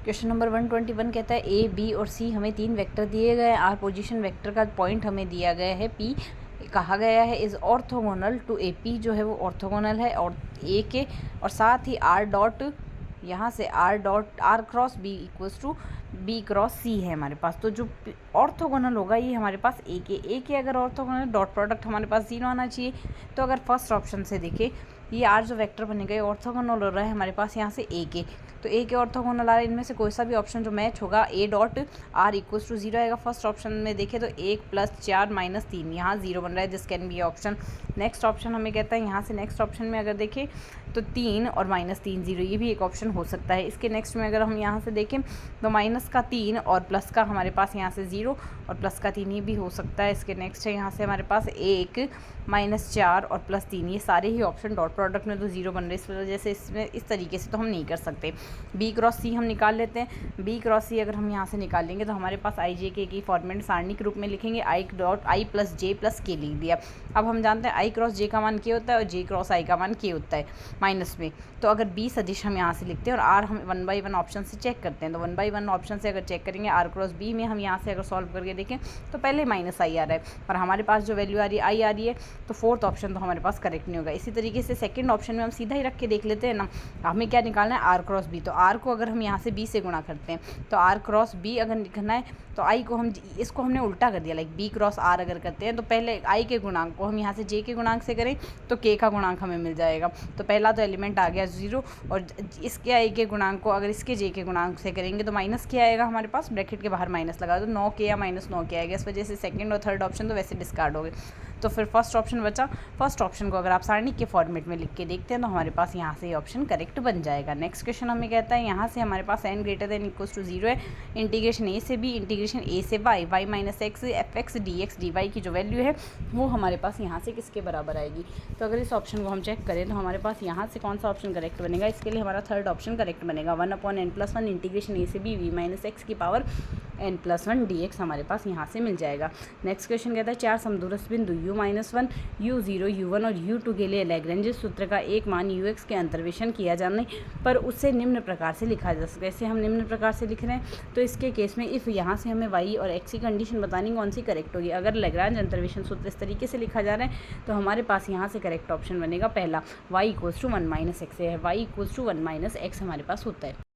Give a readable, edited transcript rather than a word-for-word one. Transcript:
Question number 121 कहता है A B और सी हमें 3 वेक्टर दिए गए हैं। आर पोजीशन वेक्टर का पॉइंट हमें दिया गया है पी, कहा गया है is orthogonal to A P, जो है वो ऑर्थोगोनल है और ए के, और साथ ही आर डॉट यहाँ से R cross B equals to B cross C है हमारे पास। तो जो ऑर्थोगोनल होगा ये हमारे पास ए के अगर ऑर्थोगोनल डॉट प्रोडक्ट हमारे पास 0 आना चाहिए। तो अगर फर्स्ट ऑप्शन से देखें ये आर जो वेक्टर बनेगा ये ऑर्थोगोनल हो रहा है हमारे पास यहाँ से ए के, तो ए के ऑर्थोगोनल आ रहा है। इनमें से कोई सा भी ऑप्शन जो मैच होगा A dot R equals to 0 आएगा। फर्स्ट ऑप्शन में देखें तो 1 + 4 - 3 यहाँ 0 बन रहा है, this can be option. Next option हमें कहता है यहाँ से नेक्स्ट ऑप्शन में अगर देखें तो 3 और -3 0, ये भी एक ऑप्शन हो सकता है। इसके नेक्स्ट में अगर हम यहाँ से देखें तो -3 और प्लस का हमारे पास यहाँ से 0 और +3 ये भी हो सकता है। इसके नेक्स्ट है यहाँ से हमारे पास 1 -4 और +3, ये सारे ही ऑप्शन डॉट प्रोडक्ट में तो 0 बन रहे हैं। इस वजह से इसमें इस तरीके से तो हम नहीं कर सकते। बी क्रॉस सी हम निकाल लेते हैं। बी क्रॉस सी अगर हम यहाँ से निकालेंगे तो हमारे पास आई जे के की फॉर्मेट सारणी के रूप में लिखेंगे। आई + j + k लिख दिया। अब हम जानते हैं आई क्रॉस जे का मान k होता है और j क्रॉस आई का मान k होता है माइनस में। तो अगर बी सदिश हम यहाँ से लिखते हैं और आर हम 1 बाई 1 ऑप्शन से चेक करते हैं, तो 1 बाई 1 ऑप्शन से अगर चेक करेंगे आर क्रॉस बी में हम यहाँ से अगर सॉल्व करके देखें तो पहले -i आ रहा है और हमारे पास जो वैल्यू आ रही है आई आ रही है, तो फोर्थ ऑप्शन तो हमारे पास करेक्ट नहीं होगा। इसी तरीके से सेकंड ऑप्शन में हम सीधा ही रख के देख लेते हैं ना, हमें क्या निकालना है आर क्रॉस बी। तो आर को अगर हम यहाँ से बी से गुणा करते हैं तो आर क्रॉस बी अगर लिखना है तो आई को हम इसको हमने उल्टा कर दिया, लाइक बी क्रॉस आर अगर करते हैं तो पहले आई के गुणांक को हम यहाँ से जे के गुणांक से करें तो के का गुणांक हमें मिल जाएगा। तो पहला तो एलिमेंट आ गया 0 और इसके आई के गुणांक को अगर इसके जे के गुणांक से करेंगे तो माइनस क्या आएगा हमारे पास, ब्रैकेट के बाहर माइनस लगा तो 9 के या -9 के आएगा। इस वजह से सेकंड और थर्ड ऑप्शन तो वैसे डिस्कार्ड हो गए। तो फिर फर्स्ट ऑप्शन बचा। फर्स्ट ऑप्शन को अगर आप सारणी के फॉर्मेट में लिख के देखते हैं तो हमारे पास यहाँ से ये ऑप्शन करेक्ट बन जाएगा। नेक्स्ट क्वेश्चन हमें कहता है यहाँ से हमारे पास n > = 0 है। इंटीग्रेशन a से b इंटीग्रेशन a से y - x fx dx dy की जो वैल्यू है वो हमारे पास यहाँ से किसके बराबर आएगी। तो अगर इस ऑप्शन को हम चेक करें तो हमारे पास यहाँ से कौन सा ऑप्शन करेक्ट बनेगा, इसके लिए हमारा थर्ड ऑप्शन करेक्ट बनेगा। 1/n+1 इंटीग्रेशन a से b v - x की पावर n+1 dx हमारे पास यहाँ से मिल जाएगा। नेक्स्ट क्वेश्चन कहता है 4 समदूरस्थ बिंदु u-1, u0, u1 और u2 के लिए लैग्रेंज सूत्र का एक मान ux के अंतर्वेशन किया जाने पर उसे निम्न प्रकार से लिखा जा सकता है। इसे हम निम्न प्रकार से लिख रहे हैं तो इसके केस में इफ़ यहाँ से हमें y और x की कंडीशन बतानी कौन सी करेक्ट होगी। अगर लैग्रेंज अंतर्वेशन सूत्र इस तरीके से लिखा जा रहा है तो हमारे पास यहाँ से करेक्ट ऑप्शन बनेगा पहला y = 1 - x है, y = 1 - x हमारे पास होता है।